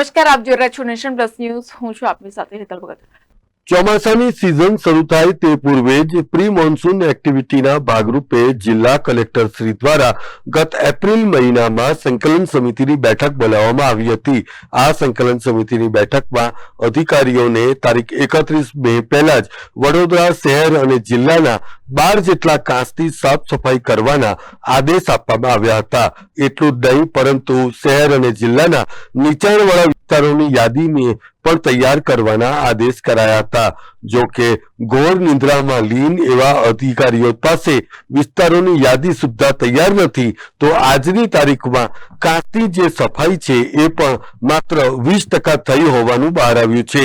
નમસ્કાર, આપ જોઈ રહ્યા છો નેશન પ્લસ ન્યૂઝ. હું છું આપની સાથે હેતલ ભગત. ચોમાસાની સિઝન શરૂ થાય તે પૂર્વે જ પ્રી મોન્સૂન એક્ટિવિટીના ભાગરૂપે જિલ્લા કલેક્ટર શ્રી દ્વારા ગત એપ્રિલ મહિનામાં સંકલન સમિતિની બેઠક બોલાવવામાં આવી હતી. આ સંકલન સમિતિની બેઠકમાં અધિકારીઓને તારીખ 31 મે પહેલા જ વડોદરા શહેર અને જિલ્લાના 12 જેટલા કાંસની સાફ સફાઈ કરવાના આદેશ આપવામાં આવ્યા હતા. એટલું જ નહીં, પરંતુ શહેર અને જિલ્લાના નીચાણવાળા વિસ્તારોની યાદીને પણ તૈયાર કરવાના આદેશ કરાયા હતા. જો કે ઘોર નિંદ્રામાં લીન એવા અધિકારીઓ પાસે વિસ્તારોની યાદી સુદ્ધા તૈયાર નથી, તો આજની તારીખમાં કાંસની જે સફાઈ છે એ પણ માત્ર 20% થઈ હોવાનું બહાર આવ્યું છે.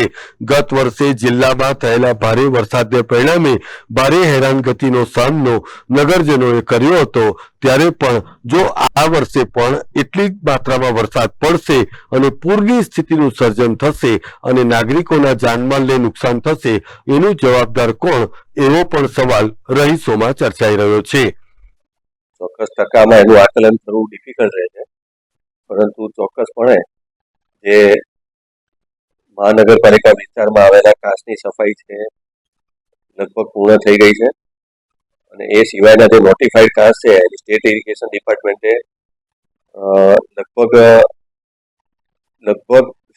ગત વર્ષે જિલ્લામાં થયેલા ભારે વરસાદને પરિણામે ભારે હેરાનગતિનો સામનો નગરજનોએ કર્યો હતો. ત્યારે પણ જો આ વર્ષે પણ એટલી જ માત્રામાં વરસાદ પડશે અને પૂરની સ્થિતિનું સર્જન થશે અને નાગરિકોના જાનમાલને નુકસાન થશે, એનું જવાબદાર કોણ, એવો પણ સવાલ રહીશોમાં ચર્ચાઈ રહ્યો છે. ચોક્કસ ટકામાં એનું આકલન કરવું ડિફિકલ્ટ રહે છે, પરંતુ ચોક્કસપણે જે મહાનગરપાલિકા વિસ્તારમાં આવેલા કાંસની સફાઈ છે લગભગ પૂર્ણ થઈ ગઈ છે. અને એ સિવાયના જે નોટિફાઈડ કાંસ છે એની સ્ટેટ ઇરિગેશન ડિપાર્ટમેન્ટે લગભગ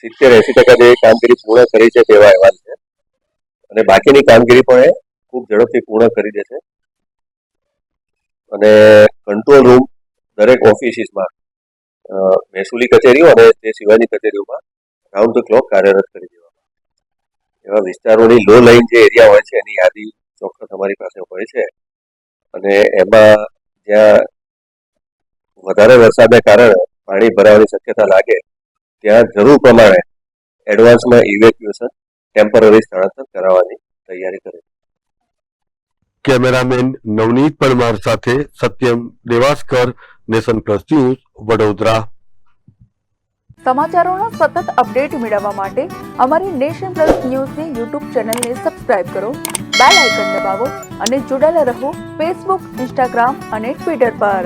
70-80% જેવી કામગીરી પૂર્ણ કરી છે તેવા અહેવાલ છે. અને બાકીની કામગીરી પણ એ ખૂબ ઝડપથી પૂર્ણ કરી દેશે. અને કંટ્રોલ રૂમ દરેક ઓફિસીસમાં મહેસૂલી કચેરીઓ અને તે સિવાયની કચેરીઓમાં રાઉન્ડ ધ ક્લોક કાર્યરત કરી દેવામાં. એવા વિસ્તારોની લો લાઇન જે એરિયા હોય છે એની યાદી ચોક્કસ અમારી પાસે હોય છે. અને એમાં જ્યાં વધારે વરસાદને કારણે પાણી ભરાવાની શક્યતા લાગે ત્યાં જરૂર પ્રમાણે એડવાન્સમાં ઇવેક્યુએશન ટેમ્પરરી સ્થળાંતર કરાવવાની તૈયારી કરે. કેમેરામેન નવનીત પરમાર સાથે Satyam Devaskar, Nation Plus News, Vadodara. સમાચારોનો સતત અપડેટ મેળવવા માટે અમારી નેશન પ્લસ ન્યૂઝની યુટ્યુબ ચેનલને સબસ્ક્રાઇબ કરો, બેલ આઇકન દબાવો અને જોડાયેલા રહો ફેસબુક, ઇન્સ્ટાગ્રામ અને ટ્વિટર પર.